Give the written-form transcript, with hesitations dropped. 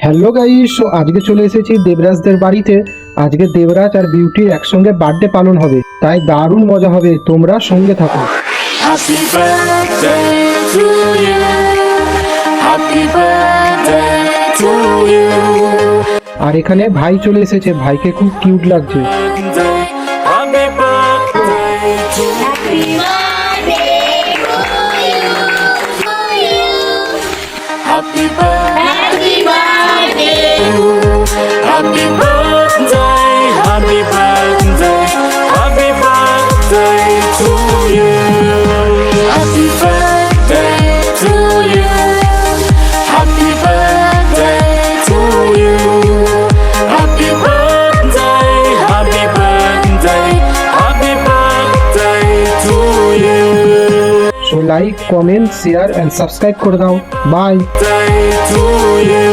Hello guys, আজকে চলে এসেছি দেবরাজদের বাড়িতে। আজকে দেবরাজ আর বিউটির একসঙ্গে বার্থডে পালন হবে, তাই দারুণ মজা হবে, তোমরা সঙ্গে থাকো। Happy birthday to you. Happy birthday to you. আর এখানে ভাই চলে এসেছে, ভাইকে খুব কিউট লাগছে। Birthday, happy birthday to you. Happy birthday. Happy birthday. Happy birthday. Happy birthday to you. Happy birthday to you. Happy birthday to you. Happy birthday. Happy birthday. Happy birthday to you. So like, comment, share and subscribe করে দাও। Bye. Day to you.